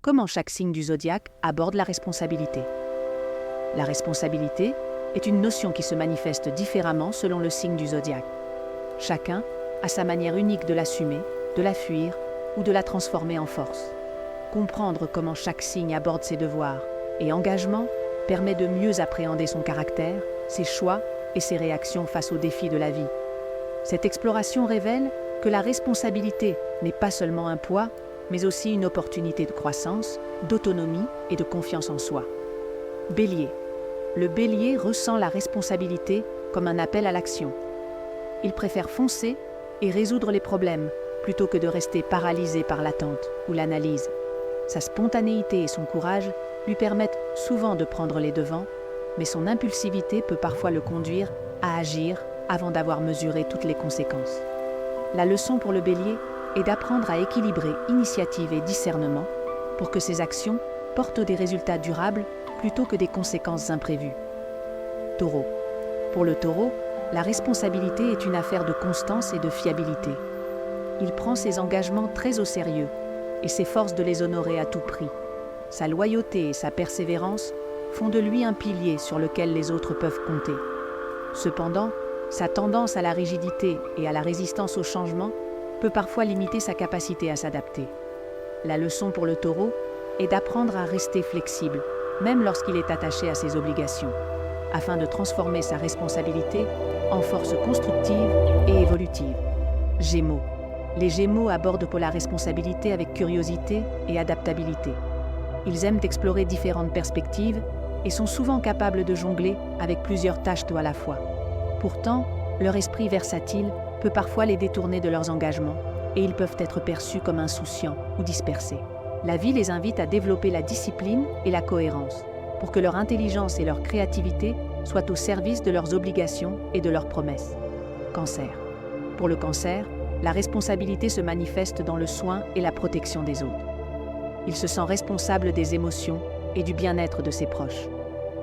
comment chaque signe du zodiaque aborde la responsabilité. La responsabilité est une notion qui se manifeste différemment selon le signe du zodiaque. Chacun a sa manière unique de l'assumer, de la fuir ou de la transformer en force. Comprendre comment chaque signe aborde ses devoirs et engagements permet de mieux appréhender son caractère, ses choix et ses réactions face aux défis de la vie. Cette exploration révèle que la responsabilité n'est pas seulement un poids, mais aussi une opportunité de croissance, d'autonomie et de confiance en soi. Bélier. Le Bélier ressent la responsabilité comme un appel à l'action. Il préfère foncer et résoudre les problèmes plutôt que de rester paralysé par l'attente ou l'analyse. Sa spontanéité et son courage lui permettent souvent de prendre les devants, mais son impulsivité peut parfois le conduire à agir avant d'avoir mesuré toutes les conséquences. La leçon pour le Bélier est d'apprendre à équilibrer initiative et discernement pour que ses actions portent des résultats durables plutôt que des conséquences imprévues. Taureau. Pour le Taureau, la responsabilité est une affaire de constance et de fiabilité. Il prend ses engagements très au sérieux et s'efforce de les honorer à tout prix. Sa loyauté et sa persévérance font de lui un pilier sur lequel les autres peuvent compter. Cependant, sa tendance à la rigidité et à la résistance au changement peut parfois limiter sa capacité à s'adapter. La leçon pour le Taureau est d'apprendre à rester flexible, même lorsqu'il est attaché à ses obligations, afin de transformer sa responsabilité en force constructive et évolutive. Gémeaux. Les Gémeaux abordent pour la responsabilité avec curiosité et adaptabilité. Ils aiment explorer différentes perspectives et sont souvent capables de jongler avec plusieurs tâches à la fois. Pourtant, leur esprit versatile peut parfois les détourner de leurs engagements et ils peuvent être perçus comme insouciants ou dispersés. La vie les invite à développer la discipline et la cohérence pour que leur intelligence et leur créativité soient au service de leurs obligations et de leurs promesses. Cancer. Pour le Cancer, la responsabilité se manifeste dans le soin et la protection des autres. Il se sent responsable des émotions et du bien-être de ses proches.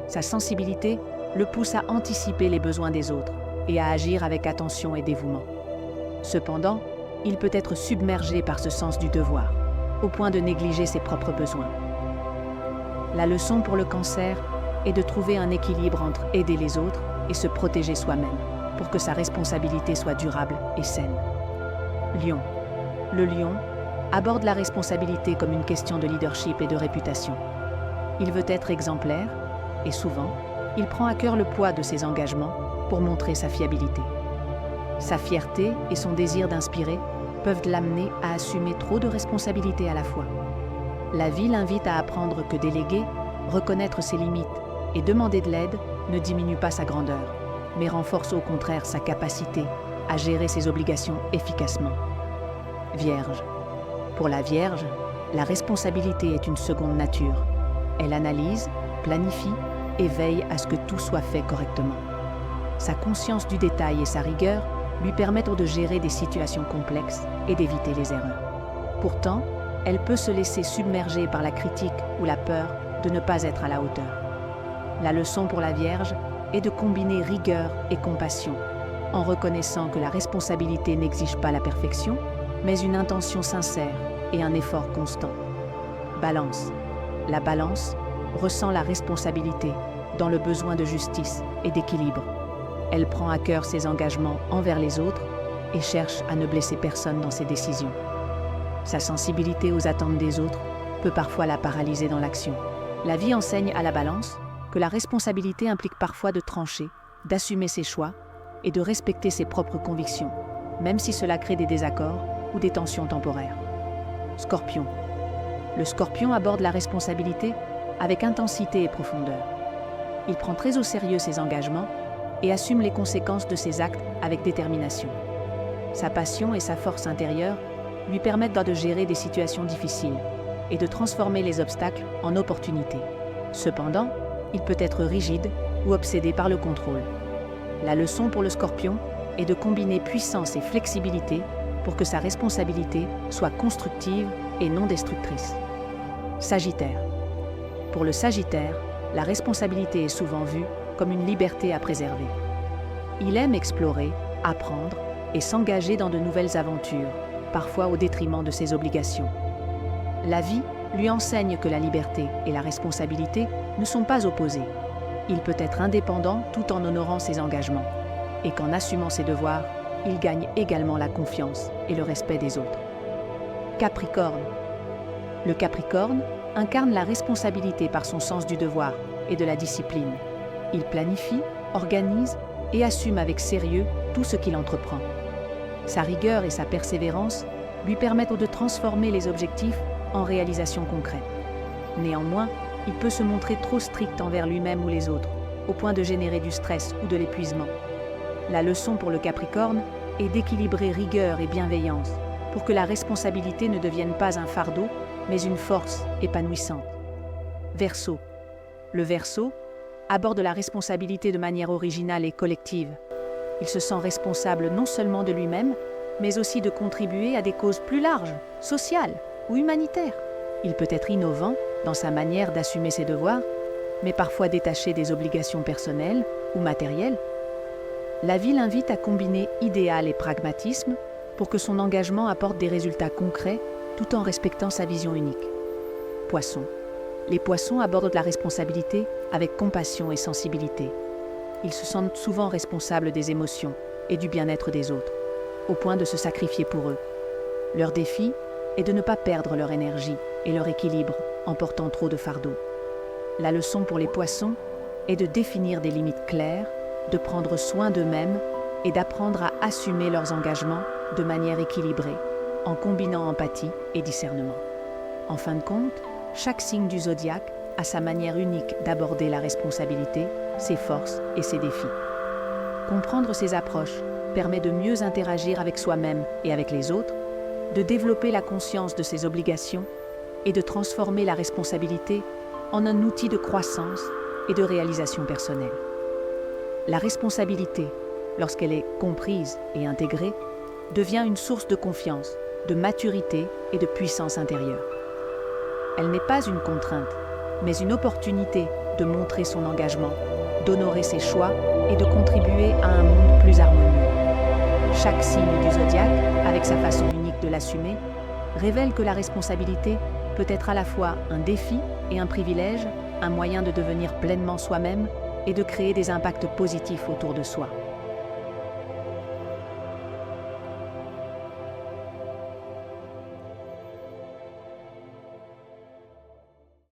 Sa sensibilité le pousse à anticiper les besoins des autres et à agir avec attention et dévouement. Cependant, il peut être submergé par ce sens du devoir, au point de négliger ses propres besoins. La leçon pour le Cancer est de trouver un équilibre entre aider les autres et se protéger soi-même, pour que sa responsabilité soit durable et saine. Lion. Le Lion aborde la responsabilité comme une question de leadership et de réputation. Il veut être exemplaire et souvent, il prend à cœur le poids de ses engagements pour montrer sa fiabilité. Sa fierté et son désir d'inspirer peuvent l'amener à assumer trop de responsabilités à la fois. La vie l'invite à apprendre que déléguer, reconnaître ses limites et demander de l'aide ne diminue pas sa grandeur, mais renforce au contraire sa capacité à gérer ses obligations efficacement. Vierge. Pour la Vierge, la responsabilité est une seconde nature. Elle analyse, planifie et veille à ce que tout soit fait correctement. Sa conscience du détail et sa rigueur lui permettent de gérer des situations complexes et d'éviter les erreurs. Pourtant, elle peut se laisser submerger par la critique ou la peur de ne pas être à la hauteur. La leçon pour la Vierge est de combiner rigueur et compassion, en reconnaissant que la responsabilité n'exige pas la perfection, mais une intention sincère et un effort constant. Balance. La Balance ressent la responsabilité dans le besoin de justice et d'équilibre. Elle prend à cœur ses engagements envers les autres et cherche à ne blesser personne dans ses décisions. Sa sensibilité aux attentes des autres peut parfois la paralyser dans l'action. La vie enseigne à la Balance que la responsabilité implique parfois de trancher, d'assumer ses choix et de respecter ses propres convictions, même si cela crée des désaccords ou des tensions temporaires. Scorpion. Le Scorpion aborde la responsabilité avec intensité et profondeur. Il prend très au sérieux ses engagements et assume les conséquences de ses actes avec détermination. Sa passion et sa force intérieure lui permettent de gérer des situations difficiles et de transformer les obstacles en opportunités. Cependant, il peut être rigide ou obsédé par le contrôle. La leçon pour le Scorpion est de combiner puissance et flexibilité pour que sa responsabilité soit constructive et non destructrice. Sagittaire. Pour le Sagittaire, la responsabilité est souvent vue comme une liberté à préserver. Il aime explorer, apprendre et s'engager dans de nouvelles aventures, parfois au détriment de ses obligations. La vie lui enseigne que la liberté et la responsabilité ne sont pas opposées. Il peut être indépendant tout en honorant ses engagements, et qu'en assumant ses devoirs, il gagne également la confiance et le respect des autres. Capricorne. Le Capricorne incarne la responsabilité par son sens du devoir et de la discipline. Il planifie, organise et assume avec sérieux tout ce qu'il entreprend. Sa rigueur et sa persévérance lui permettent de transformer les objectifs en réalisations concrètes. Néanmoins, il peut se montrer trop strict envers lui-même ou les autres, au point de générer du stress ou de l'épuisement. La leçon pour le Capricorne est d'équilibrer rigueur et bienveillance pour que la responsabilité ne devienne pas un fardeau, mais une force épanouissante. Verseau. Le Verseau aborde la responsabilité de manière originale et collective. Il se sent responsable non seulement de lui-même, mais aussi de contribuer à des causes plus larges, sociales ou humanitaires. Il peut être innovant dans sa manière d'assumer ses devoirs, mais parfois détaché des obligations personnelles ou matérielles. La vie l'invite à combiner idéal et pragmatisme pour que son engagement apporte des résultats concrets tout en respectant sa vision unique. Poisson. Les poissons abordent la responsabilité avec compassion et sensibilité. Ils se sentent souvent responsables des émotions et du bien-être des autres, au point de se sacrifier pour eux. Leur défi est de ne pas perdre leur énergie et leur équilibre en portant trop de fardeaux. La leçon pour les poissons est de définir des limites claires, de prendre soin d'eux-mêmes et d'apprendre à assumer leurs engagements de manière équilibrée, en combinant empathie et discernement. En fin de compte, chaque signe du zodiaque a sa manière unique d'aborder la responsabilité, ses forces et ses défis. Comprendre ces approches permet de mieux interagir avec soi-même et avec les autres, de développer la conscience de ses obligations et de transformer la responsabilité en un outil de croissance et de réalisation personnelle. La responsabilité, lorsqu'elle est comprise et intégrée, devient une source de confiance, de maturité et de puissance intérieure. Elle n'est pas une contrainte, mais une opportunité de montrer son engagement, d'honorer ses choix et de contribuer à un monde plus harmonieux. Chaque signe du zodiaque, avec sa façon unique de l'assumer, révèle que la responsabilité peut être à la fois un défi et un privilège, un moyen de devenir pleinement soi-même et de créer des impacts positifs autour de soi.